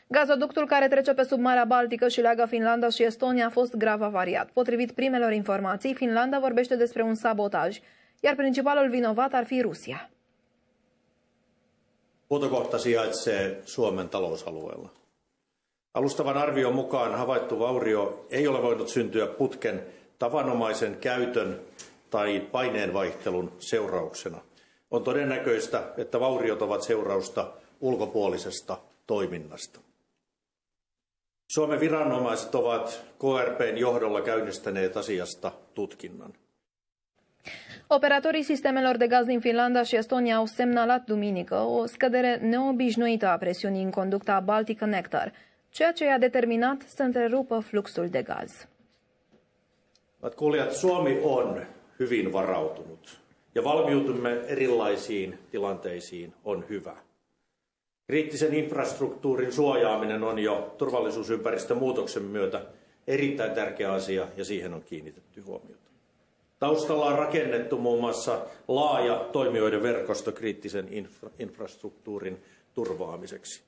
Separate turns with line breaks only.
Gazoductul care trece pe sub Marea Baltică și leagă Finlanda și Estonia a fost grav avariat. Potrivit primelor informații, Finlanda vorbește despre un sabotaj, iar principalul vinovat ar fi Rusia.
Huutokohta sijaitsee Suomen talousalueella. Alustavan arvion mukaan havaittu vaurio ei ole voinut syntyä putken tavanomaisen käytön tai paineenvaihtelun seurauksena. On todennäköistä, että vauriot ovat seurausta ulkopuolisesta toiminnasta. Suomen viranomaiset ovat KRP:n johdolla käynnistäneet asiasta tutkinnan.
Operatorii sistemelor de gaz din Finlanda și Estonia au semnalat duminică o scădere neobișnuită a presiunii în conducta Baltic-Nectar, ceea ce i-a determinat să întrerupă fluxul de gaz.
Hyvät kuulijat, Suomi on hyvin varautunut ja valmiutumme erilaisiin tilanteisiin on hyvä. Kriittisen infrastruktuurin suojaaminen on jo turvallisuusympäristön muutoksen myötä erittäin tärkeä asia ja siihen on kiinnitetty huomiota. Taustalla on rakennettu muun muassa laaja toimijoiden verkosto kriittisen infrastruktuurin turvaamiseksi.